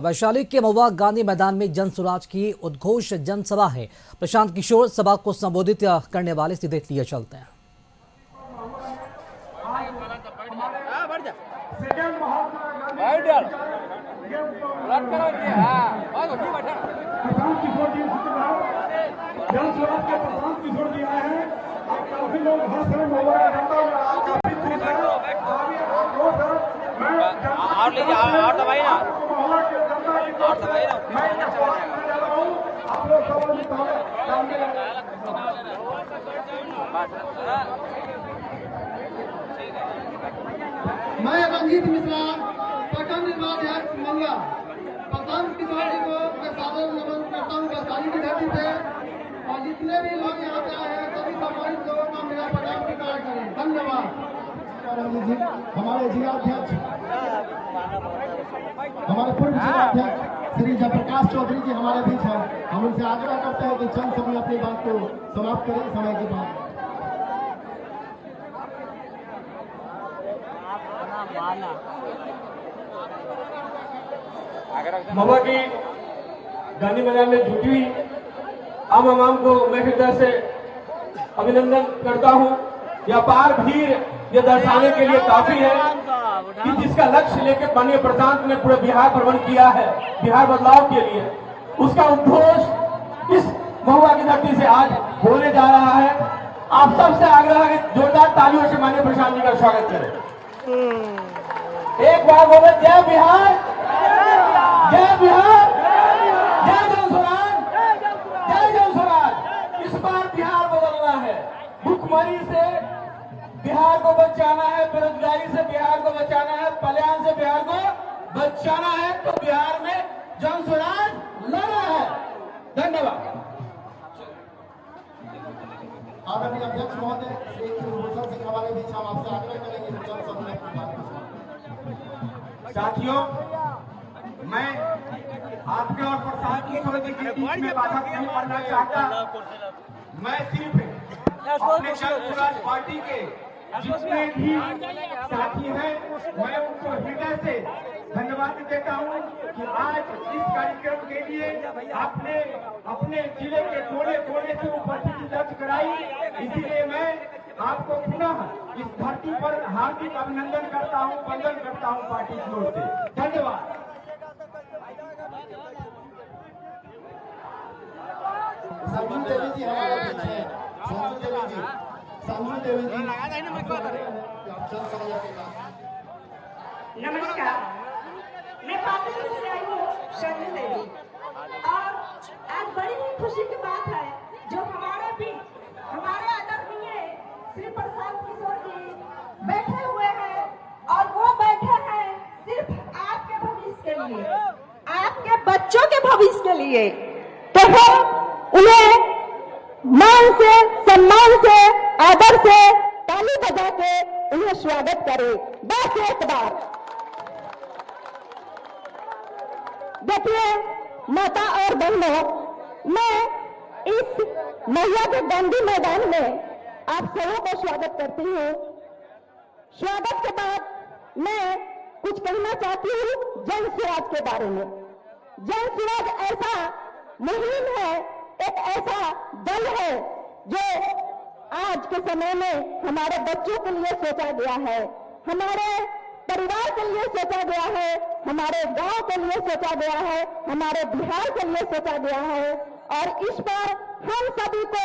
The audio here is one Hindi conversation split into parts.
वैशाली के महुआ गांधी मैदान में जन स्वराज की उद्घोष जनसभा है। प्रशांत किशोर सभा को संबोधित करने वाले सीधे लिए चलते हैं। और लीजिए और दवाई ना मैं रंजीत मिश्रा पटन निर्माणाध्यक्ष मंगा प्रशांत किशोर जी को मैं सादर नमन करता हूँ वैशाली की धरती पे। और जितने भी लोग यहाँ पे आए हैं सभी सम्मानित लोगों का मेरा प्रणाम स्वीकार करें। धन्यवाद। हमारे जिलाध्यक्ष हमारे पूर्व जिलाध्यक्ष श्री जयप्रकाश चौधरी जी हमारे बीच हैं। हम उनसे आग्रह करते हैं कि चंद समय अपनी बात को समाप्त करें समय के बाद। महुआ की गांधी मैदान में जुटी हुई आम को मैं हृदय से अभिनंदन करता हूं। यह अपार भीड़ ये दर्शाने के लिए काफी है कि जिसका लक्ष्य लेकर माननीय प्रशांत ने पूरे बिहार भ्रमण किया है बिहार बदलाव के लिए, उसका उद्घोष इस महुआ की धरती से आज होने जा रहा है। आप सबसे आग्रह है कि जोरदार तालियों से माननीय प्रशांत जी का स्वागत करें। एक बार बोले जय बिहार, जय बिहार, जय जन स्वराज, जय जन स्वराज। इस बार बिहार बदलना है, भूखमरी से बिहार को बचाना है, बेरोजगारी से बिहार को बचाना है, पलायन से बिहार को बचाना है। तो बिहार में जन स्वराज लाना है। धन्यवाद। आदरणीय अध्यक्ष महोदय श्री कुलभूषण सिंह हमारे बीच हम आपसे आग्रह करेंगे कि जल्द से जल्द साथियों, मैं आपके और प्रशांत किशोर जी के बीच में बाधा नहीं करना चाहता। मैं सिर्फ अपने जन स्वराज पार्टी के जितने भी साथी हैं मैं उनको हृदय से धन्यवाद देता हूं कि आज इस कार्यक्रम के लिए आपने अपने जिले के कोने कोने से उपस्थिति दर्ज कराई। इसीलिए मैं आपको पुनः इस धरती पर हार्दिक अभिनंदन करता हूं, वंदन करता हूं पार्टी की ओर से। धन्यवाद। संजू देवी जी हमारे बीच हैं। संजू देवी जी नमस्कार, मैं पाटलिपुत्र से आई हूँ संजू देवी। और आज बड़ी ही खुशी की बात है जो हमारे आदरणीय श्री प्रशांत किशोर जी बैठे हुए हैं और वो बैठे हैं सिर्फ आपके भविष्य के लिए, आपके बच्चों के भविष्य के लिए। तो हम उन्हें मान से, सम्मान से, आदर से ताली बजा के उन्हें स्वागत करें। बस एक बार देखिए माता और बहनों, मैं इस महुआ के गांधी मैदान में आप सबों को स्वागत करती हूँ। स्वागत के बाद मैं कुछ कहना चाहती हूँ जन स्वराज के बारे में। जन स्वराज ऐसा मुहिम है, एक ऐसा दल है जो आज के समय में हमारे बच्चों के लिए सोचा गया है, हमारे परिवार के लिए सोचा गया है, हमारे गांव के लिए सोचा गया है, हमारे बिहार के लिए सोचा गया है। और इस पर हम सभी को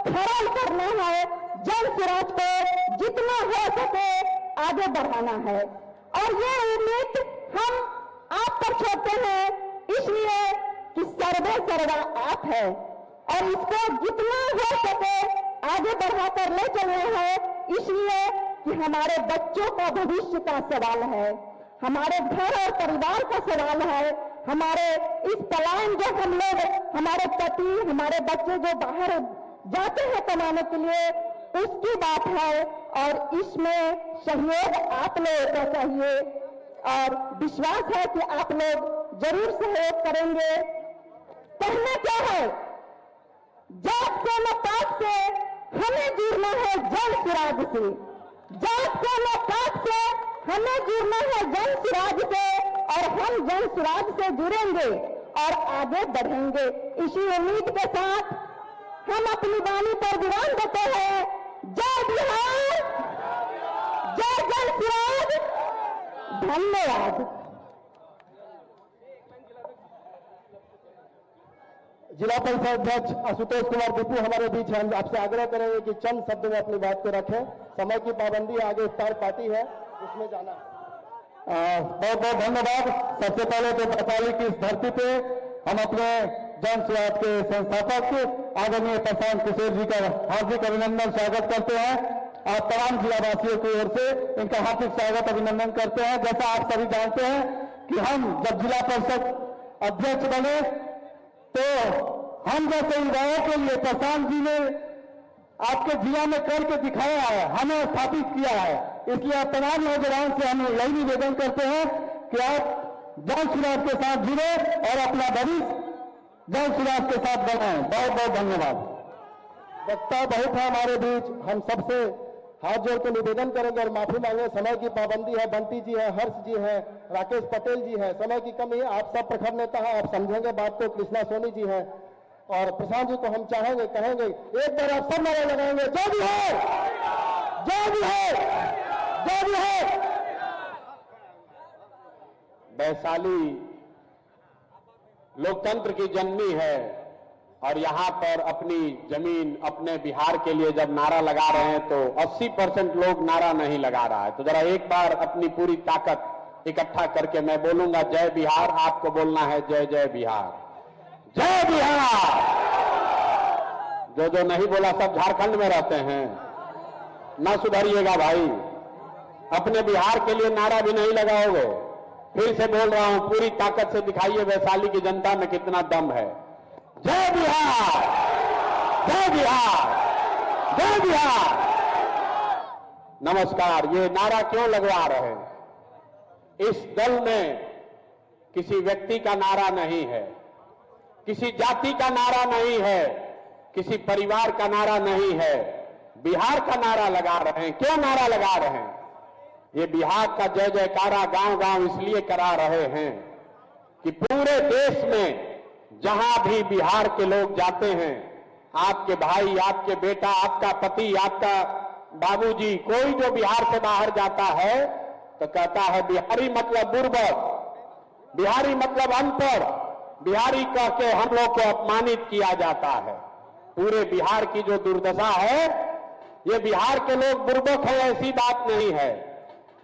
खड़ा करना है, जन स्वराज को जितना हो सके आगे बढ़ाना है। और ये उम्मीद हम आप पर छोड़ते हैं, इसलिए कि सर्वे सर्वा आप है और इसको जितना हो सके आगे बढ़ाकर ले चलना है। इसलिए कि हमारे बच्चों का भविष्य का सवाल है, हमारे घर और परिवार का सवाल है, हमारे इस पलायन जो हम लोग, हमारे पति, हमारे बच्चे जो बाहर जाते हैं कमाने के लिए, उसकी बात है। और इसमें सहयोग आप लोगों का चाहिए और विश्वास है कि आप लोग जरूर सहयोग करेंगे। कहना क्या है, जात से न पात से हमें जुड़ना है जन स्वराज से, जात से न पात से हमें जुड़ना है जन स्वराज से। और हम जन स्वराज से जुड़ेंगे और आगे बढ़ेंगे। इसी उम्मीद के साथ हम अपनी वाणी पर विराम देते हैं। जय बिहार, जय जन स्वराज, धन्यवाद। जिला परिषद अध्यक्ष आशुतोष कुमार दीपू हमारे बीच हैं। हम आपसे आग्रह करेंगे कि चंद शब्द में अपनी बात को रखें। समय की पाबंदी है, आगे इफ्तार पार्टी है, उसमें जाना। बहुत बहुत धन्यवाद। सबसे पहले तो वैशाली की इस धरती पे हम अपने जन स्वराज के संस्थापक आदरणीय प्रशांत किशोर जी का हार्दिक अभिनंदन स्वागत करते हैं। आप तमाम जिलावासियों की ओर से इनका हार्दिक स्वागत अभिनंदन करते हैं। जैसा आप सभी जानते हैं कि हम जब जिला परिषद अध्यक्ष बने तो हम जैसे युवाओं के लिए प्रशांत जी ने आपके जिला में करके दिखाया है, हमें स्थापित किया है। इसलिए तमाम नौजवान से हम यही निवेदन करते हैं कि आप जन स्वराज के साथ जुड़े और अपना भविष्य जन स्वराज के साथ बनाएं। बहुत बहुत धन्यवाद। वक्ता बहुत है हमारे बीच, हम सबसे हाथ जोड़ के निवेदन करेंगे और माफी मांगे। समय की पाबंदी है, बंटी जी है, हर्ष जी है, राकेश पटेल जी है, समय की कमी है। आप सब प्रखर नेता हैं, आप समझेंगे बात को। कृष्णा सोनी जी हैं और प्रशांत जी को हम चाहेंगे, कहेंगे एक बार आप सब नारे लगाएंगे, जय बिहार, जय बिहार, जय बिहार। वैशाली लोकतंत्र की जननी है और यहां पर अपनी जमीन अपने बिहार के लिए जब नारा लगा रहे हैं तो 80% लोग नारा नहीं लगा रहा है। तो जरा एक बार अपनी पूरी ताकत इकट्ठा करके मैं बोलूंगा जय बिहार, आपको बोलना है जय जय बिहार, जय बिहार। जो नहीं बोला सब झारखंड में रहते हैं, ना सुधरिएगा भाई। अपने बिहार के लिए नारा भी नहीं लगाओगे। फिर से बोल रहा हूं, पूरी ताकत से दिखाइए वैशाली की जनता में कितना दम है। जय बिहार, जय बिहार, जय बिहार। नमस्कार। ये नारा क्यों लगवा रहे हैं? इस दल में किसी व्यक्ति का नारा नहीं है, किसी जाति का नारा नहीं है, किसी परिवार का नारा नहीं है, बिहार का नारा लगा रहे हैं। क्यों नारा लगा रहे हैं? ये बिहार का जय जयकारा गांव गांव इसलिए करा रहे हैं कि पूरे देश में जहां भी बिहार के लोग जाते हैं, आपके भाई, आपके बेटा, आपका पति, आपका बाबूजी, कोई जो बिहार से बाहर जाता है तो कहता है बिहारी मतलब बुर्बक, बिहारी मतलब अनपढ़, बिहारी कह के हम लोग को अपमानित किया जाता है। पूरे बिहार की जो दुर्दशा है, ये बिहार के लोग बुर्बक है ऐसी बात नहीं है।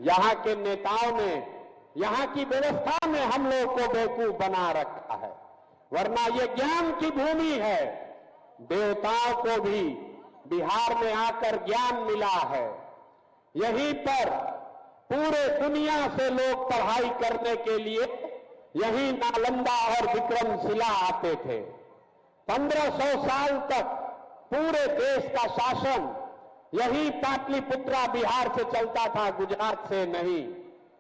यहां के नेताओं ने, यहां की व्यवस्था ने हम लोग को बेवकूफ बना रखा है। वरना ये ज्ञान की भूमि है। देवताओं को भी बिहार में आकर ज्ञान मिला है। यहीं पर पूरे दुनिया से लोग पढ़ाई करने के लिए यहीं नालंदा और विक्रमशिला आते थे। 1500 साल तक पूरे देश का शासन यही पाटलिपुत्रा बिहार से चलता था, गुजरात से नहीं।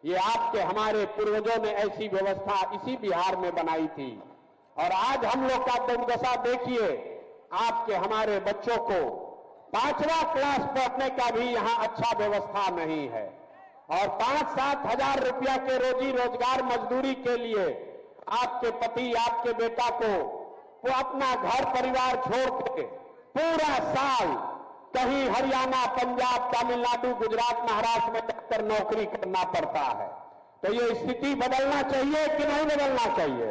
ये आपके हमारे पूर्वजों ने ऐसी व्यवस्था इसी बिहार में बनाई थी। और आज हम लोग का दुर्दशा देखिए, आपके हमारे बच्चों को 5वां क्लास पढ़ने का भी यहां अच्छा व्यवस्था नहीं है। और 5-7 हजार रुपया के रोजी रोजगार मजदूरी के लिए आपके पति, आपके बेटा को वो अपना घर परिवार छोड़ के पूरा साल कहीं हरियाणा, पंजाब, तमिलनाडु, गुजरात, महाराष्ट्र में जाकर नौकरी करना पड़ता है। तो ये स्थिति बदलना चाहिए कि नहीं बदलना चाहिए?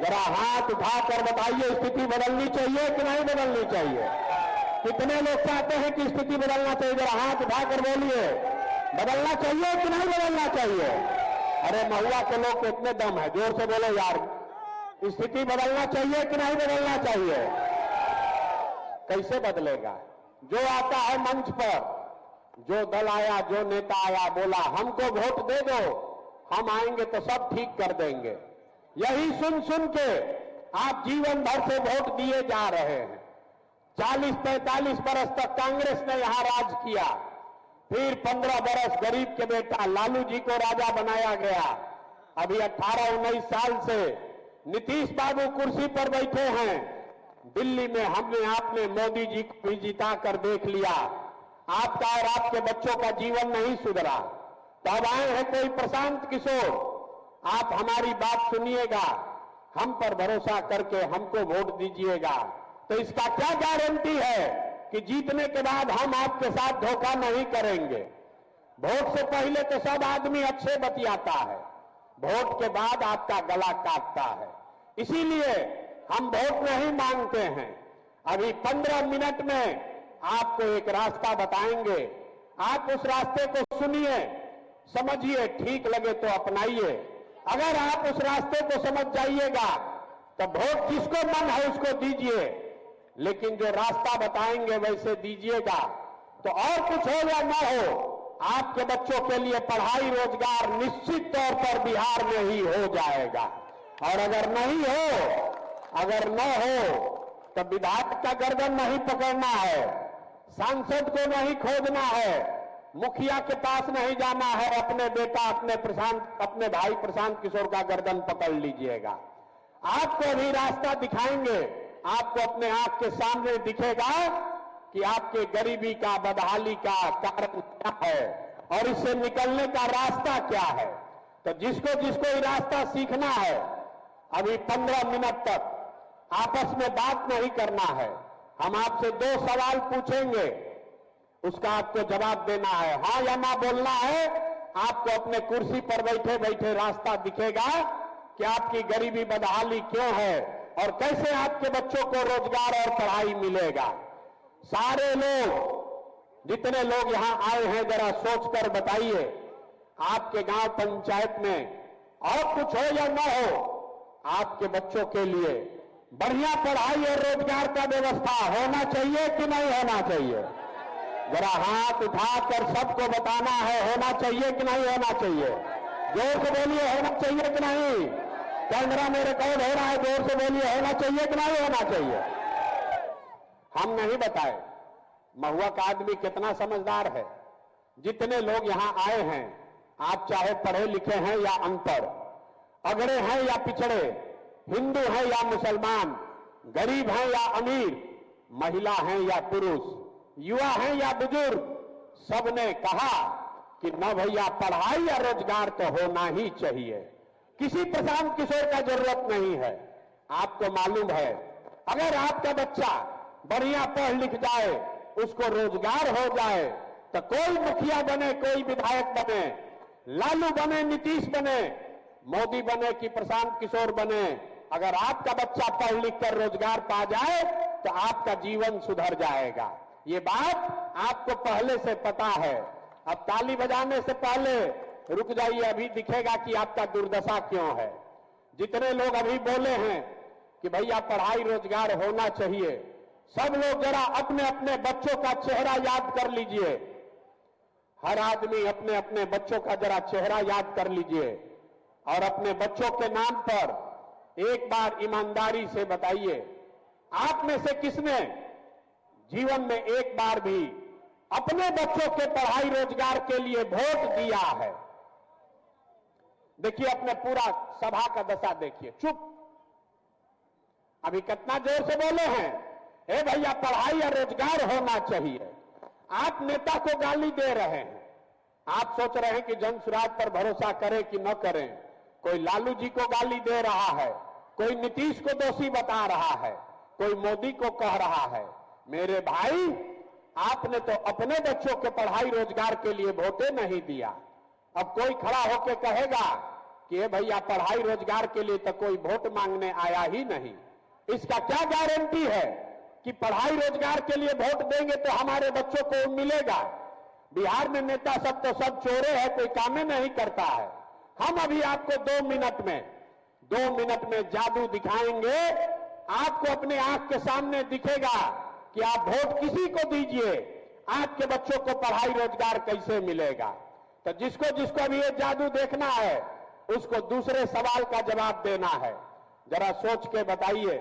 जरा हाथ उठाकर बताइए, स्थिति बदलनी चाहिए कि नहीं बदलनी चाहिए? कितने लोग चाहते हैं कि स्थिति बदलना चाहिए? जरा हाथ उठाकर बोलिए, बदलना चाहिए कि नहीं बदलना चाहिए? अरे महुआ के लोग कितने दम है, जोर से बोलो यार। स्थिति बदलना चाहिए कि नहीं बदलना चाहिए? कैसे बदलेगा? जो आता है मंच पर, जो दल आया, जो नेता आया, बोला हमको वोट दे दो, हम आएंगे तो सब ठीक कर देंगे। यही सुन सुन के आप जीवन भर से वोट दिए जा रहे हैं। 40-45 बरस तक कांग्रेस ने यहां राज किया, फिर 15 बरस गरीब के बेटा लालू जी को राजा बनाया गया। अभी 18-19 साल से नीतीश बाबू कुर्सी पर बैठे हैं। दिल्ली में हमने आपने मोदी जी को भी जिता कर देख लिया। आपका और आपके बच्चों का जीवन नहीं सुधरा। तो अब आए हैं कोई प्रशांत किशोर, आप हमारी बात सुनिएगा, हम पर भरोसा करके हमको वोट दीजिएगा। तो इसका क्या गारंटी है कि जीतने के बाद हम आपके साथ धोखा नहीं करेंगे। वोट से पहले तो सब आदमी अच्छे बतियाता है, वोट के बाद आपका गला काटता है। इसीलिए हम वोट नहीं मांगते हैं। अभी 15 मिनट में आपको एक रास्ता बताएंगे, आप उस रास्ते को सुनिए, समझिए, ठीक लगे तो अपनाइए। अगर आप उस रास्ते को समझ जाइएगा तो वोट जिसको मन है उसको दीजिए, लेकिन जो रास्ता बताएंगे वैसे दीजिएगा। तो और कुछ हो या ना हो, आपके बच्चों के लिए पढ़ाई रोजगार निश्चित तौर पर बिहार में ही हो जाएगा। और अगर नहीं हो, अगर न हो तो विधायक का गर्दन नहीं पकड़ना है, सांसद को नहीं खोजना है, मुखिया के पास नहीं जाना है, अपने बेटा अपने भाई प्रशांत किशोर का गर्दन पकड़ लीजिएगा। आपको अभी रास्ता दिखाएंगे, आपको अपने आंख के सामने दिखेगा कि आपके गरीबी का, बदहाली का कारण क्या है और इससे निकलने का रास्ता क्या है। तो जिसको जिसको ये रास्ता सीखना है, अभी 15 मिनट तक आपस में बात नहीं करना है। हम आपसे 2 सवाल पूछेंगे, उसका आपको जवाब देना है, हां या ना बोलना है। आपको अपने कुर्सी पर बैठे बैठे रास्ता दिखेगा कि आपकी गरीबी बदहाली क्यों है और कैसे आपके बच्चों को रोजगार और पढ़ाई मिलेगा। सारे लोग, जितने लोग यहां आए हैं, जरा सोचकर बताइए, आपके गांव पंचायत में और कुछ हो या ना हो, आपके बच्चों के लिए बढ़िया पढ़ाई और रोजगार का व्यवस्था होना चाहिए कि नहीं होना चाहिए? जरा हाथ उठाकर सबको बताना है, होना चाहिए कि नहीं होना चाहिए? जोर से बोलिए, होना चाहिए कि नहीं? कैमरा में रिकॉर्ड हो रहा है, जोर से बोलिए, होना चाहिए कि नहीं होना चाहिए? हम नहीं बताए, महुआ का आदमी कितना समझदार है। जितने लोग यहां आए हैं, आप चाहे पढ़े लिखे हैं या अनपढ़, अगड़े हैं या पिछड़े, हिंदू हैं या मुसलमान, गरीब हैं या अमीर, महिला हैं या पुरुष, युवा हैं या बुजुर्ग, सबने कहा कि न भैया पढ़ाई या रोजगार तो होना ही चाहिए। किसी प्रशांत किशोर का जरूरत नहीं है। आपको मालूम है, अगर आपका बच्चा बढ़िया पढ़ लिख जाए, उसको रोजगार हो जाए, तो कोई मुखिया बने, कोई विधायक बने, लालू बने, नीतीश बने, मोदी बने कि प्रशांत किशोर बने, अगर आपका बच्चा पढ़ लिख कर रोजगार पा जाए तो आपका जीवन सुधर जाएगा। ये बात आपको पहले से पता है। अब ताली बजाने से पहले रुक जाइए, अभी दिखेगा कि आपका दुर्दशा क्यों है। जितने लोग अभी बोले हैं कि भैया पढ़ाई रोजगार होना चाहिए, सब लोग जरा अपने अपने बच्चों का चेहरा याद कर लीजिए। हर आदमी अपने अपने बच्चों का जरा चेहरा याद कर लीजिए और अपने बच्चों के नाम पर एक बार ईमानदारी से बताइए, आप में से किसने जीवन में एक बार भी अपने बच्चों के पढ़ाई रोजगार के लिए वोट दिया है? देखिए, अपने पूरा सभा का दशा देखिए, चुप। अभी कितना जोर से बोले हैं, हे भैया पढ़ाई और रोजगार होना चाहिए। आप नेता को गाली दे रहे हैं। आप सोच रहे हैं कि जनसुराज पर भरोसा करें कि न करें। कोई लालू जी को गाली दे रहा है, कोई नीतीश को दोषी बता रहा है, कोई मोदी को कह रहा है। मेरे भाई, आपने तो अपने बच्चों के पढ़ाई रोजगार के लिए वोटे नहीं दिया। अब कोई खड़ा होकर कहेगा कि ये भैया पढ़ाई रोजगार के लिए तो कोई वोट मांगने आया ही नहीं। इसका क्या गारंटी है कि पढ़ाई रोजगार के लिए वोट देंगे तो हमारे बच्चों को मिलेगा? बिहार में नेता सब तो सब चोरे हैं, कोई काम नहीं करता है। हम अभी आपको 2 मिनट में जादू दिखाएंगे। आपको अपने आंख के सामने दिखेगा कि आप वोट किसी को दीजिए, आपके बच्चों को पढ़ाई रोजगार कैसे मिलेगा। तो जिसको जिसको अभी ये जादू देखना है, उसको दूसरे सवाल का जवाब देना है। जरा सोच के बताइए,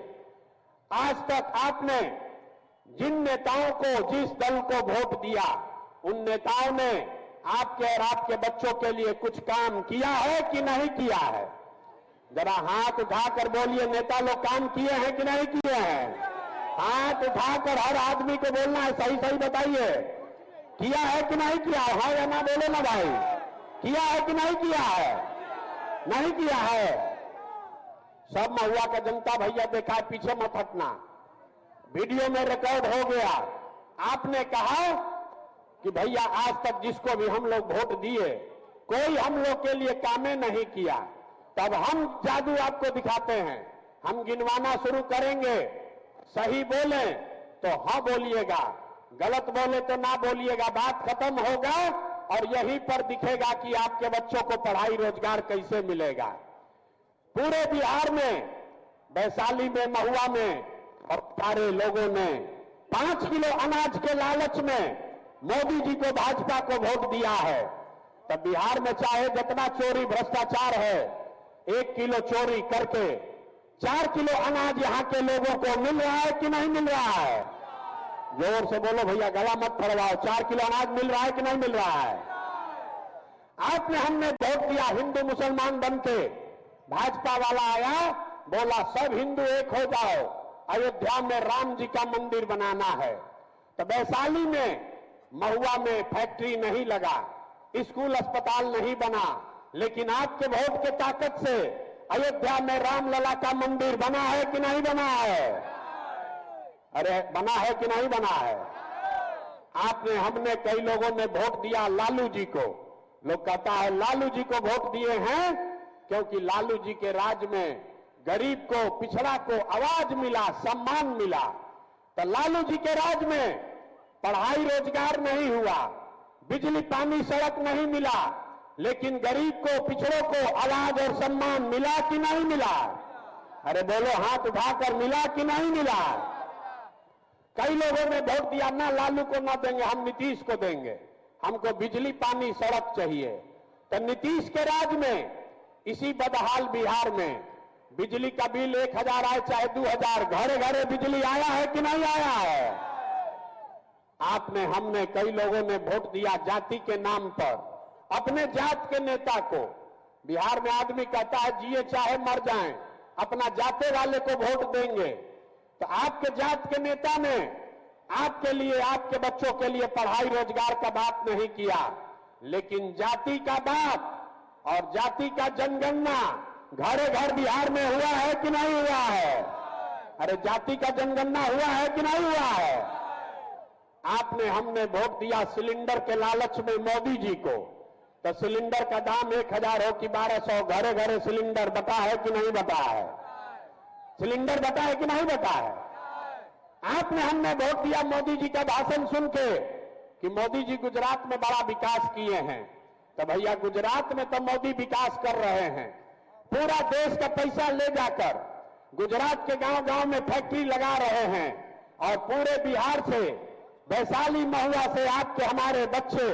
आज तक आपने जिन नेताओं को, जिस दल को वोट दिया, उन नेताओं ने आपके और आपके बच्चों के लिए कुछ काम किया है कि नहीं किया है? जरा हाथ उठाकर बोलिए, नेता लोग काम किए हैं कि नहीं किए हैं? हाथ उठाकर हर आदमी को बोलना है, सही सही बताइए, किया है कि नहीं किया? हाँ या ना बोलो ना भाई, किया है कि नहीं किया है? नहीं किया है। सब महुआ का जनता भैया देखा है, पीछे मत हटना, वीडियो में रिकॉर्ड हो गया। आपने कहा कि भैया आज तक जिसको भी हम लोग वोट दिए कोई हम लोग के लिए कामें नहीं किया। तब हम जादू आपको दिखाते हैं, हम गिनवाना शुरू करेंगे। सही बोले तो हाँ बोलिएगा, गलत बोले तो ना बोलिएगा। बात खत्म होगा और यहीं पर दिखेगा कि आपके बच्चों को पढ़ाई रोजगार कैसे मिलेगा। पूरे बिहार में, वैशाली में, महुआ में और सारे लोगों ने 5 किलो अनाज के लालच में मोदी जी को, भाजपा को वोट दिया है। तब बिहार में चाहे जितना चोरी भ्रष्टाचार है, 1 किलो चोरी करके 4 किलो अनाज यहां के लोगों को मिल रहा है कि नहीं मिल रहा है? जोर से बोलो भैया, गला मत फड़वाओ। 4 किलो अनाज मिल रहा है कि नहीं मिल रहा है? आपने, हमने वोट दिया हिंदू मुसलमान बनके, भाजपा वाला आया, बोला सब हिंदू एक हो जाओ, अयोध्या में राम जी का मंदिर बनाना है। तो वैशाली में, महुआ में फैक्ट्री नहीं लगा, स्कूल अस्पताल नहीं बना, लेकिन आपके वोट के ताकत से अयोध्या में रामलला का मंदिर बना है कि नहीं बना है? अरे बना है कि नहीं बना है? आपने, हमने, कई लोगों ने वोट दिया लालू जी को। लोग कहता है लालू जी को वोट दिए हैं क्योंकि लालू जी के राज में गरीब को, पिछड़ा को आवाज मिला, सम्मान मिला। तो लालू जी के राज में पढ़ाई रोजगार नहीं हुआ, बिजली पानी सड़क नहीं मिला, लेकिन गरीब को, पिछड़ों को आवाज और सम्मान मिला कि नहीं मिला? अरे बोलो, हाथ उठाकर मिला कि नहीं मिला? कई लोगों ने वोट दिया, ना लालू को ना देंगे, हम नीतीश को देंगे, हमको बिजली पानी सड़क चाहिए। तो नीतीश के राज में, इसी बदहाल बिहार में बिजली का बिल 1000 आए चाहे 2000, घरे घरे बिजली आया है कि नहीं आया है? आपने, हमने, कई लोगों ने वोट दिया जाति के नाम पर, अपने जात के नेता को। बिहार में आदमी कहता है जिए चाहे मर जाएं, अपना जाते वाले को वोट देंगे। तो आपके जात के नेता ने आपके लिए, आपके बच्चों के लिए पढ़ाई रोजगार का बात नहीं किया, लेकिन जाति का बात और जाति का जनगणना घरे घर बिहार में हुआ है कि नहीं हुआ है? अरे जाति का जनगणना हुआ है कि नहीं हुआ है? आपने, हमने वोट दिया सिलेंडर के लालच में मोदी जी को। तो सिलेंडर का दाम 1000 हो कि 1200, घरे घरे सिलेंडर बता है कि नहीं बता है? सिलेंडर बता है कि नहीं बता है? आपने, हमने वोट दिया मोदी जी का भाषण सुन के कि मोदी जी गुजरात में बड़ा विकास किए हैं। तो भैया, गुजरात में तो मोदी विकास कर रहे हैं, पूरा देश का पैसा ले जाकर गुजरात के गांव गांव में फैक्ट्री लगा रहे हैं, और पूरे बिहार से, वैशाली, महुआ से आपके, हमारे बच्चे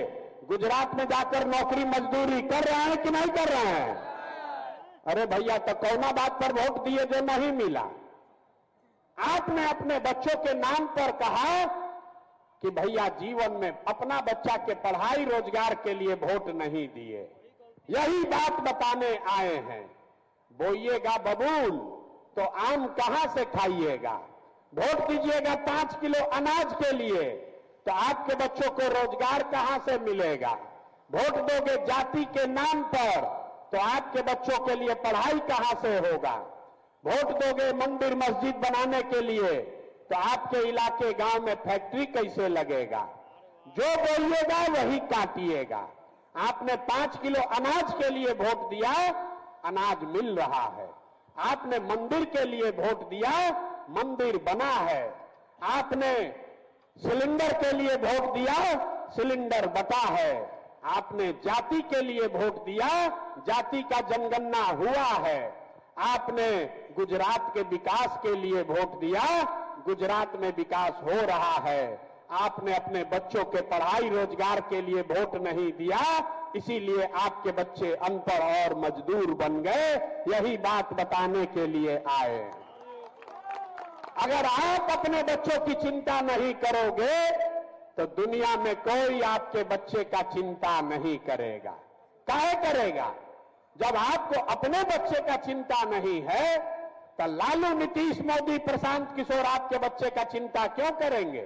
गुजरात में जाकर नौकरी मजदूरी कर रहे हैं कि नहीं कर रहे हैं? अरे भैया, तो कौना बात पर वोट दिए जो नहीं मिला? आपने अपने बच्चों के नाम पर कहा कि भैया जीवन में अपना बच्चा के पढ़ाई रोजगार के लिए वोट नहीं दिए। यही बात बताने आए हैं। बोइएगा बबूल तो आम कहां से खाइएगा? वोट दीजिएगा 5 किलो अनाज के लिए तो आपके बच्चों को रोजगार कहां से मिलेगा? वोट दोगे जाति के नाम पर तो आपके बच्चों के लिए पढ़ाई कहां से होगा? वोट दोगे मंदिर मस्जिद बनाने के लिए तो आपके इलाके गांव में फैक्ट्री कैसे लगेगा? जो बोलिएगा वही काटिएगा। आपने 5 किलो अनाज के लिए वोट दिया, अनाज मिल रहा है। आपने मंदिर के लिए वोट दिया, मंदिर बना है। आपने सिलेंडर के लिए वोट दिया, सिलेंडर बटा है। आपने जाति के लिए वोट दिया, जाति का जनगणना हुआ है। आपने गुजरात के विकास के लिए वोट दिया, गुजरात में विकास हो रहा है। आपने अपने बच्चों के पढ़ाई रोजगार के लिए वोट नहीं दिया, इसीलिए आपके बच्चे अनपढ़ और मजदूर बन गए। यही बात बताने के लिए आए। अगर आप अपने बच्चों की चिंता नहीं करोगे तो दुनिया में कोई आपके बच्चे का चिंता नहीं करेगा। काहे करेगा? जब आपको अपने बच्चे का चिंता नहीं है तो लालू, नीतीश, मोदी, प्रशांत किशोर आपके बच्चे का चिंता क्यों करेंगे?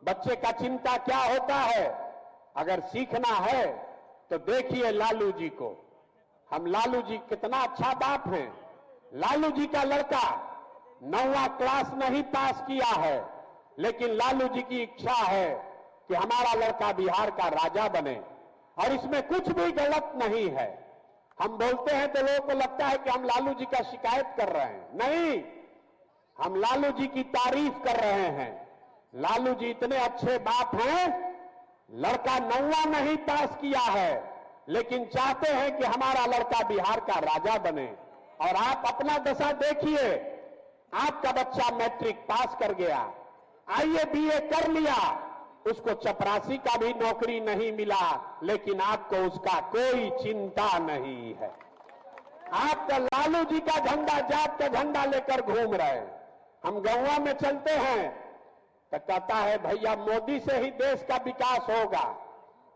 बच्चे का चिंता क्या होता है? अगर सीखना है तो देखिए लालू जी को। हम लालू जी कितना अच्छा बाप हैं। लालू जी का लड़का 9वां क्लास नहीं पास किया है, लेकिन लालू जी की इच्छा है कि हमारा लड़का बिहार का राजा बने, और इसमें कुछ भी गलत नहीं है। हम बोलते हैं तो लोगों को लगता है कि हम लालू जी का शिकायत कर रहे हैं। नहीं, हम लालू जी की तारीफ कर रहे हैं। लालू जी इतने अच्छे बाप हैं, लड़का 9वां नहीं पास किया है, लेकिन चाहते हैं कि हमारा लड़का बिहार का राजा बने। और आप अपना दशा देखिए, आपका बच्चा मैट्रिक पास कर गया, आईए बीए कर लिया, उसको चपरासी का भी नौकरी नहीं मिला, लेकिन आपको उसका कोई चिंता नहीं है। आपका लालू जी का झंडा, जात का झंडा लेकर घूम रहे। हम गौवा में चलते हैं तो कहता है भैया मोदी से ही देश का विकास होगा।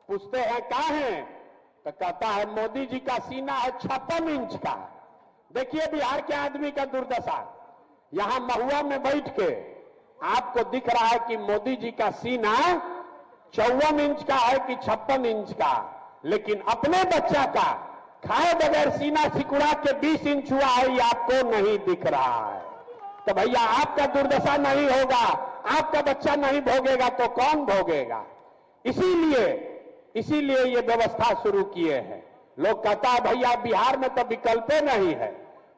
पूछते हैं कहां है, तो कहता है मोदी जी का सीना है 56 इंच का। देखिए बिहार के आदमी का दुर्दशा। यहां महुआ में बैठ के आपको दिख रहा है कि मोदी जी का सीना 54 इंच का है कि 56 इंच का, लेकिन अपने बच्चा का खाए बगैर सीना सिकुड़ा के 20 इंच हुआ है, ये आपको नहीं दिख रहा है। तो भैया आपका दुर्दशा नहीं होगा, आपका बच्चा नहीं भोगेगा तो कौन भोगेगा? इसीलिए ये व्यवस्था शुरू किए हैं। लोग कहता है भैया बिहार में तो विकल्प नहीं है,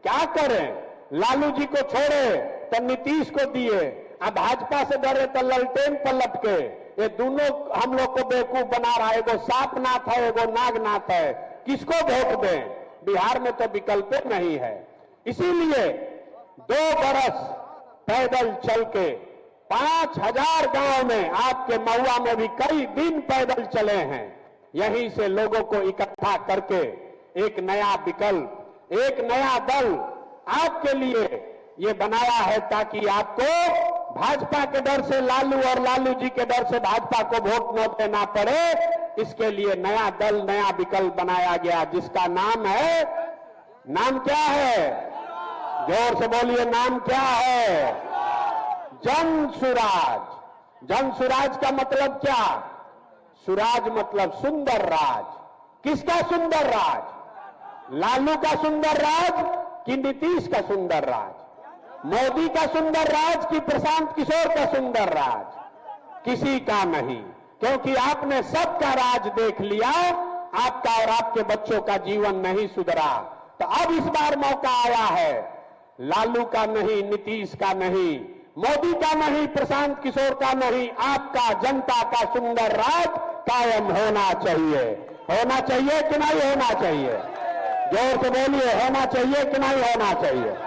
क्या करें? लालू जी को छोड़े तो नीतीश को दिए, अब भाजपा से डरे तो ललटेन पलट के। ये दोनों हम लोग को बेवकूफ बना रहा है। एगो सांपनाथ है, एगो नागनाथ है, किसको वोट दें? बिहार में तो विकल्प नहीं है। इसीलिए 2 बरस पैदल चल के 5000 गांव में, आपके महुआ में भी कई दिन पैदल चले हैं, यहीं से लोगों को इकट्ठा करके एक नया विकल्प, एक नया दल आपके लिए ये बनाया है, ताकि आपको भाजपा के डर से लालू और लालू जी के डर से भाजपा को वोट न देना पड़े। इसके लिए नया दल, नया विकल्प बनाया गया, जिसका नाम है, नाम क्या है? जोर से बोलिए, नाम क्या है? जन सुराज। जन सुराज का मतलब क्या? सुराज मतलब सुंदर राज। किसका सुंदर राज? लालू का सुंदर राज कि नीतीश का सुंदर राज? मोदी का सुंदर राज कि प्रशांत किशोर का सुंदर राज? किसी का नहीं, क्योंकि आपने सबका राज देख लिया, आपका और आपके बच्चों का जीवन नहीं सुधरा। तो अब इस बार मौका आया है, लालू का नहीं, नीतीश का नहीं, मोदी का नहीं, प्रशांत किशोर का नहीं, आपका, जनता का सुंदर राज कायम होना चाहिए। होना चाहिए कि नहीं होना चाहिए? जोर से बोलिए, होना चाहिए कि नहीं होना चाहिए?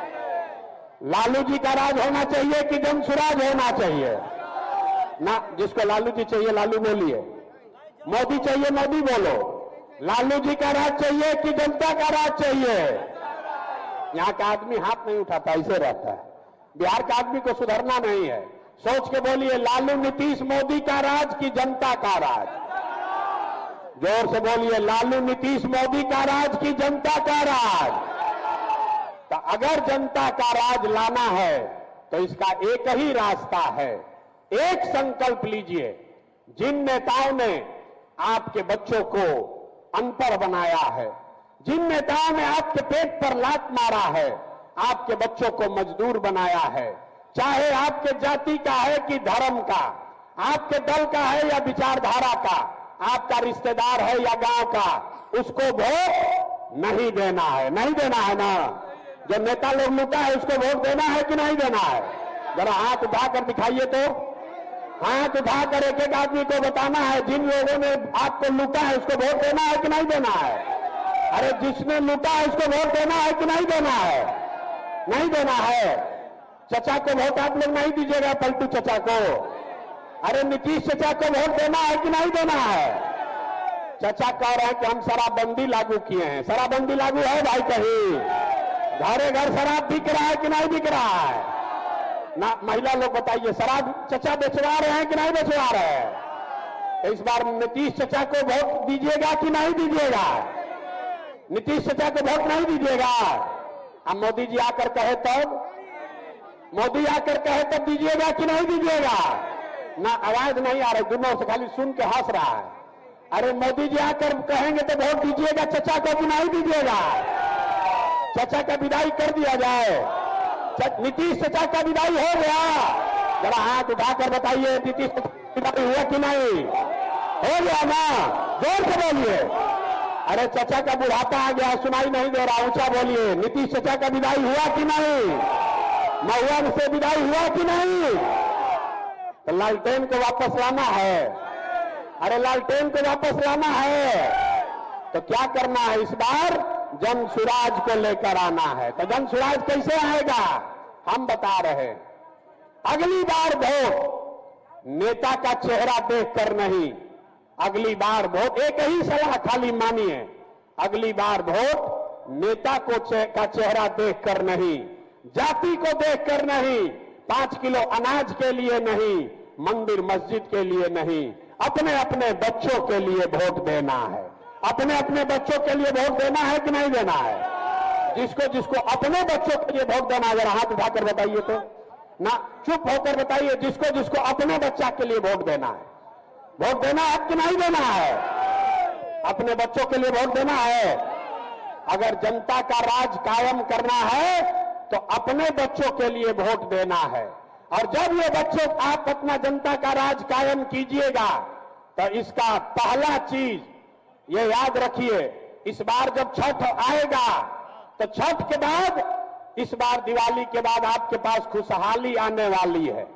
लालू जी का राज होना चाहिए कि जनसुराज होना चाहिए? ना, जिसको लालू जी चाहिए लालू बोलिए, मोदी चाहिए मोदी बोलो। लालू जी का राज चाहिए कि जनता का राज चाहिए? यहां का आदमी हाथ नहीं उठाता, ऐसे रहता है। बिहार का आदमी को सुधरना नहीं है। सोच के बोलिए, लालू नीतीश मोदी का राज कि जनता का राज? जोर से बोलिए, लालू नीतीश मोदी का राज कि जनता का राज? तो अगर जनता का राज लाना है तो इसका एक ही रास्ता है। एक संकल्प लीजिए, जिन नेताओं ने आपके बच्चों को अनपढ़ बनाया है, जिन नेताओं ने आपके पेट पर लात मारा है, आपके बच्चों को मजदूर बनाया है, चाहे आपके जाति का है कि धर्म का, आपके दल का है या विचारधारा का, आपका रिश्तेदार है या गांव का, उसको वोट नहीं देना है। नहीं देना है ना? जो नेता लोग लूटा है उसको वोट देना है कि नहीं देना है? जरा हाथ उठाकर दिखाइए तो। हाथ उठाकर एक एक आदमी को बताना है, जिन लोगों ने आपको लूटा है उसको वोट देना है कि नहीं देना है? अरे जिसने लूटा है उसको वोट देना है कि नहीं देना है? नहीं देना है। चचा को वोट आप लोग नहीं दीजिएगा, पलटू चचा को। अरे नीतीश चचा को वोट देना है कि नहीं देना है? चचा कह रहे हैं कि हम शराबबंदी लागू किए हैं। शराबबंदी लागू है भाई? कहीं घरे घर शराब बिक रहा है कि नहीं बिक रहा है? ना, महिला लोग बताइए, शराब चचा बेचवा रहे हैं कि नहीं बेचवा रहे हैं? तो इस बार नीतीश चचा को वोट दीजिएगा कि नहीं दीजिएगा? नीतीश चचा को वोट नहीं दीजिएगा? अब मोदी जी आकर कहे तब, मोदी आकर कहे तब दीजिएगा कि नहीं दीजिएगा? ना, आवाज नहीं आ रही, दोनों से खाली सुन के हंस रहा है। अरे मोदी जी आकर कहेंगे तो वोट दीजिएगा, चचा को कि नहीं दीजिएगा? चचा का विदाई कर दिया जाए। नीतीश चचा का विदाई हो गया? जरा हाथ उठाकर बताइए, नीतीश विदाई हुआ कि नहीं? हो गया ना? जोर से बोलिए। अरे चचा का बुढ़ापा आ गया, सुनाई नहीं दे रहा, ऊंचा बोलिए। नीतीश चचा का विदाई हुआ कि नहीं? महुआ से विदाई हुआ कि नहीं? तो लालटेन को वापस लाना है। अरे लालटेन को वापस लाना है तो क्या करना है? इस बार जन सुराज को लेकर आना है। तो जन सुराज कैसे आएगा हम बता रहे हैं। अगली बार वोट नेता का चेहरा देखकर नहीं, अगली बार वोट, एक ही सलाह खाली मानिए, अगली बार वोट नेता को का चेहरा देखकर नहीं, जाति को देखकर नहीं, 5 किलो अनाज के लिए नहीं, मंदिर मस्जिद के लिए नहीं, अपने अपने बच्चों के लिए वोट देना है। अपने अपने बच्चों के लिए वोट देना है कि नहीं देना है? जिसको जिसको अपने बच्चों के लिए वोट देना है जरा हाथ उठाकर बताइए तो ना, चुप होकर बताइए। जिसको जिसको अपने बच्चा के लिए वोट देना है, वोट देना है कि नहीं देना है? अपने बच्चों के लिए वोट देना है। अगर जनता का राज कायम करना है तो अपने बच्चों के लिए वोट देना है। और जब ये बच्चों आप अपना जनता का राज कायम कीजिएगा तो इसका पहला चीज ये याद रखिए, इस बार जब छठ आएगा तो छठ के बाद, इस बार दिवाली के बाद आपके पास खुशहाली आने वाली है,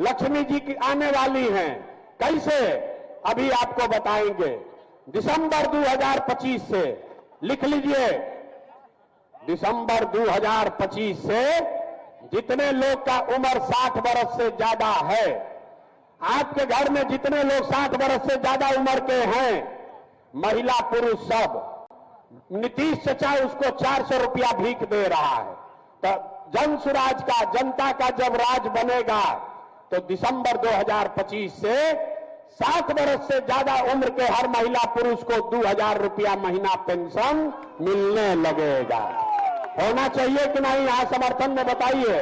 लक्ष्मी जी की आने वाली हैं। कैसे? अभी आपको बताएंगे। दिसंबर 2025 से, लिख लीजिए, दिसंबर 2025 से जितने लोग का उम्र 60 वर्ष से ज्यादा है, आपके घर में जितने लोग 60 वर्ष से ज्यादा उम्र के हैं, महिला पुरुष सब, नीतीश चचा उसको 400 रुपया भीख दे रहा है। तो जन सुराज का, जनता का जब राज बनेगा तो दिसंबर 2025 से 60 वर्ष से ज्यादा उम्र के हर महिला पुरुष को 2000 रुपया महीना पेंशन मिलने लगेगा। होना चाहिए कि नहीं? यहां समर्थन में बताइए।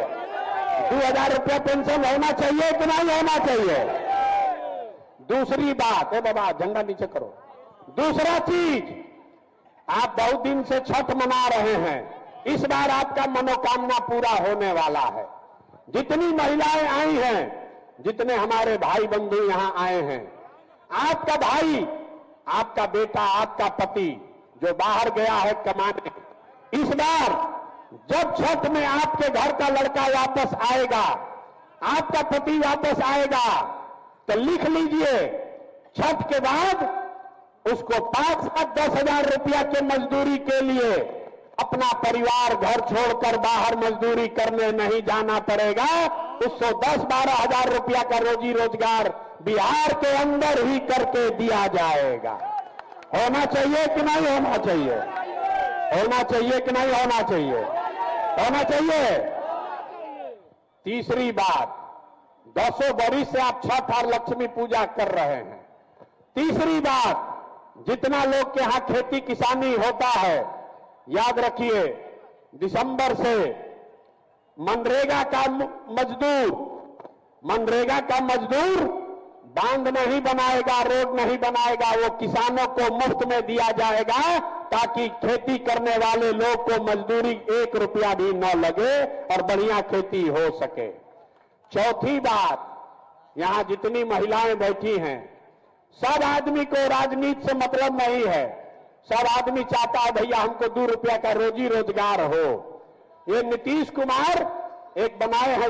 2000 रुपया पेंशन होना चाहिए कि नहीं होना चाहिए? दूसरी बात है, बाबा झंडा नीचे करो। दूसरा चीज, आप बहुत दिन से छठ मना रहे हैं, इस बार आपका मनोकामना पूरा होने वाला है। जितनी महिलाएं आई हैं, जितने हमारे भाई बंधु यहां आए हैं, आपका भाई, आपका बेटा, आपका पति जो बाहर गया है कमाने, इस बार जब छठ में आपके घर का लड़का वापस आएगा, आपका पति वापस आएगा, तो लिख लीजिए, छठ के बाद उसको 5-10 रुपया के मजदूरी के लिए अपना परिवार घर छोड़कर बाहर मजदूरी करने नहीं जाना पड़ेगा। उसको 10-12 हजार रुपया का रोजी रोजगार बिहार के अंदर ही करके दिया जाएगा। होना चाहिए कि नहीं होना चाहिए? होना चाहिए कि नहीं होना चाहिए? होना चाहिए। तीसरी बात, 10 बरिस से आप छठ और लक्ष्मी पूजा कर रहे हैं। तीसरी बात, जितना लोग के यहां खेती किसानी होता है, याद रखिए, दिसंबर से मनरेगा का मजदूर बांध नहीं बनाएगा, रोड नहीं बनाएगा, वो किसानों को मुफ्त में दिया जाएगा ताकि खेती करने वाले लोग को मजदूरी 1 रुपया भी न लगे और बढ़िया खेती हो सके। चौथी बात, यहां जितनी महिलाएं बैठी हैं, सब आदमी को राजनीति से मतलब नहीं है। सब आदमी चाहता है भैया हमको 2 रुपया का रोजी रोजगार हो। ये नीतीश कुमार एक बनाए हैं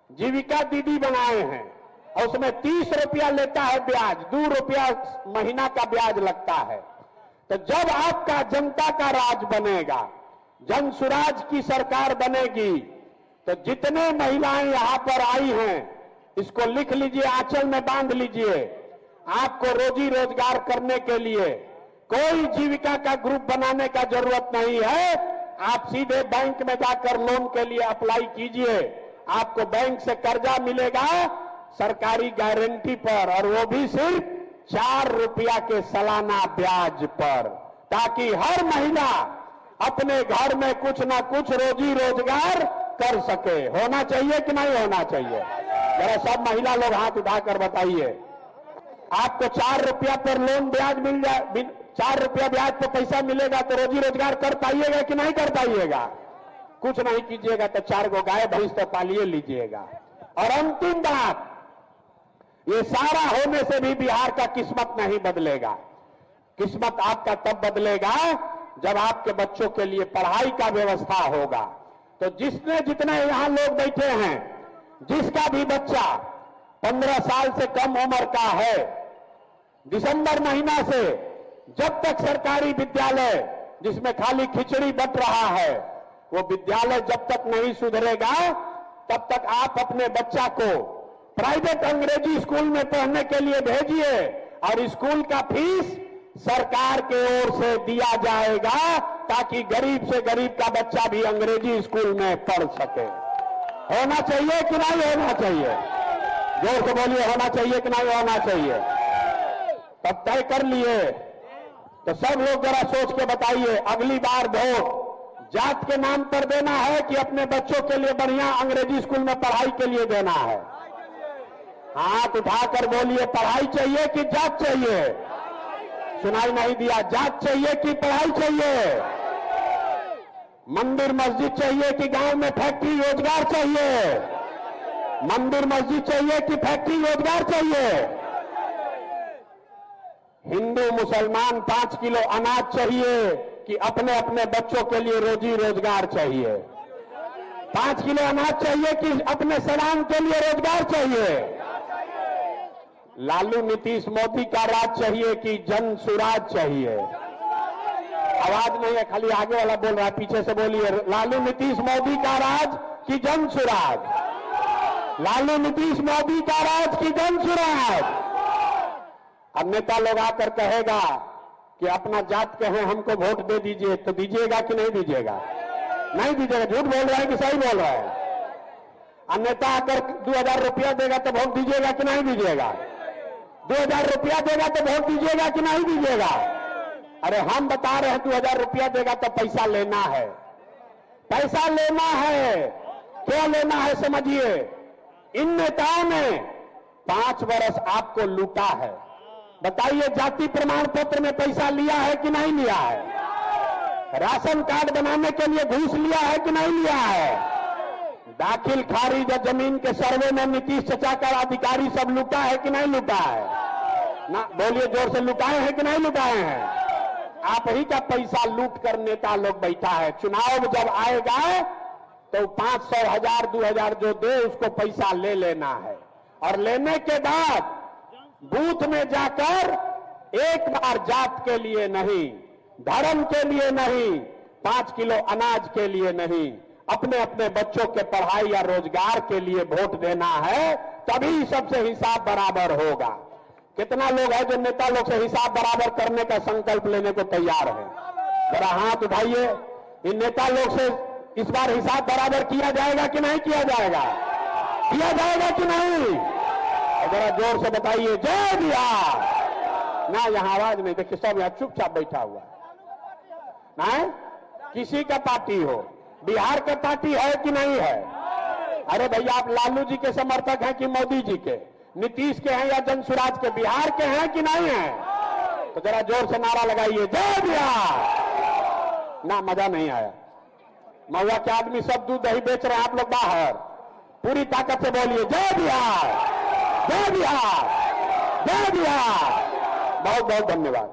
जीविका दीदी बनाए हैं, और उसमें 30 रुपया लेता है ब्याज, 2 रुपया महीना का ब्याज लगता है। तो जब आपका जनता का राज बनेगा, जन सुराज की सरकार बनेगी, तो जितने महिलाएं यहां पर आई हैं, इसको लिख लीजिए, आंचल में बांध लीजिए। आपको रोजी रोजगार करने के लिए कोई जीविका का ग्रुप बनाने का जरूरत नहीं है। आप सीधे बैंक में जाकर लोन के लिए अप्लाई कीजिए, आपको बैंक से कर्जा मिलेगा सरकारी गारंटी पर, और वो भी सिर्फ 4 रुपया के सालाना ब्याज पर, ताकि हर महिला अपने घर में कुछ ना कुछ रोजी रोजगार कर सके। होना चाहिए कि नहीं होना चाहिए? जरा सब महिला लोग हाथ उठाकर बताइए। आपको 4 रुपया पर लोन ब्याज मिल जाए, 4 रुपया ब्याज पर पैसा मिलेगा तो रोजी रोजगार कर पाइएगा कि नहीं कर पाइएगा? कुछ नहीं कीजिएगा तो 4 गो गाय भैंस तो पालिए लीजिएगा। और अंतिम बात, ये सारा होने से भी बिहार का किस्मत नहीं बदलेगा। किस्मत आपका तब बदलेगा जब आपके बच्चों के लिए पढ़ाई का व्यवस्था होगा। तो जिसने जितने यहां लोग बैठे हैं, जिसका भी बच्चा 15 साल से कम उम्र का है, दिसंबर महीना से जब तक सरकारी विद्यालय जिसमें खाली खिचड़ी बंट रहा है, वो विद्यालय जब तक नहीं सुधरेगा तब तक आप अपने बच्चा को प्राइवेट अंग्रेजी स्कूल में पढ़ने के लिए भेजिए और स्कूल का फीस सरकार के ओर से दिया जाएगा ताकि गरीब से गरीब का बच्चा भी अंग्रेजी स्कूल में पढ़ सके। होना चाहिए कि नहीं होना चाहिए? जोर से बोलिए, होना चाहिए कि नहीं होना चाहिए? तब तय कर लिए तो सब लोग जरा सोच के बताइए, अगली बार वोट जात के नाम पर देना है कि अपने बच्चों के लिए बढ़िया अंग्रेजी स्कूल में पढ़ाई के लिए देना है? हाथ उठाकर बोलिए, पढ़ाई चाहिए कि जात चाहिए? सुनाई नहीं दिया। जात चाहिए कि पढ़ाई चाहिए? मंदिर मस्जिद चाहिए कि गांव में फैक्ट्री रोजगार चाहिए? मंदिर मस्जिद चाहिए कि फैक्ट्री रोजगार चाहिए? हिंदू मुसलमान 5 किलो अनाज चाहिए कि अपने अपने बच्चों के लिए रोजी रोजगार चाहिए? 5 किलो अनाज चाहिए कि अपने सलाम के लिए रोजगार चाहिए? लालू नीतीश मोदी का राज चाहिए कि जन सुराज चाहिए? आवाज नहीं है, खाली आगे वाला बोल रहा है, पीछे से बोलिए। लालू नीतीश मोदी का राज कि जन सुराज? लालू नीतीश मोदी का राज कि जन सुराज? अब नेता लोग आकर कहेगा कि अपना जात के हैं, हमको वोट दे दीजिए, तो दीजिएगा कि नहीं दीजिएगा? नहीं दीजिएगा। झूठ बोल रहे हैं कि सही बोल रहे हैं? और नेता आकर 2000 रुपया देगा तो वोट दीजिएगा कि नहीं दीजिएगा? 2000 रुपया देगा तो वोट दीजिएगा कि नहीं दीजिएगा? अरे हम बता रहे हैं 2000 रुपया देगा तो पैसा लेना है, पैसा लेना है। क्या लेना है समझिए। इन नेताओं ने 5 वर्ष आपको लूटा है। बताइए, जाति प्रमाण पत्र में पैसा लिया है कि नहीं लिया है? राशन कार्ड बनाने के लिए घूस लिया है कि नहीं लिया है? दाखिल खारिज और जमीन के सर्वे में नीतीश चचा का अधिकारी सब लूटा है कि नहीं लूटा है? ना बोलिए जोर से, लुटाए हैं कि नहीं लुटाए हैं? आप ही का पैसा लूट कर नेता लोग बैठा है। चुनाव जब आएगा तो 500, 1000, 2000 जो दे उसको पैसा ले लेना है और लेने के बाद बूथ में जाकर एक बार जात के लिए नहीं, धर्म के लिए नहीं, 5 किलो अनाज के लिए नहीं, अपने अपने बच्चों के पढ़ाई या रोजगार के लिए वोट देना है। तभी सबसे हिसाब बराबर होगा। कितना लोग है जो नेता लोग से हिसाब बराबर करने का संकल्प लेने को तैयार है? जरा हाथ उठाइए। इन नेता लोग से इस बार हिसाब बराबर किया जाएगा कि नहीं किया जाएगा? किया जाएगा कि नहीं? जरा जोर से बताइए, जय बिहार। ना यहां आवाज नहीं, देखिए सब यहां चुपचाप बैठा हुआ है। ना किसी का पार्टी हो, बिहार का पार्टी है कि नहीं है? अरे भैया, आप लालू जी के समर्थक हैं कि मोदी जी के, नीतीश के हैं या जनसुराज के, बिहार के हैं कि नहीं है? तो जरा जोर से नारा लगाइए, जय बिहार। ना मजा नहीं आया। महुआ के आदमी सब दूध दही बेच रहे हैं, आप लोग बाहर पूरी ताकत से बोलिए, जय बिहार, जय बिहार, जय बिहार। बहुत बहुत धन्यवाद।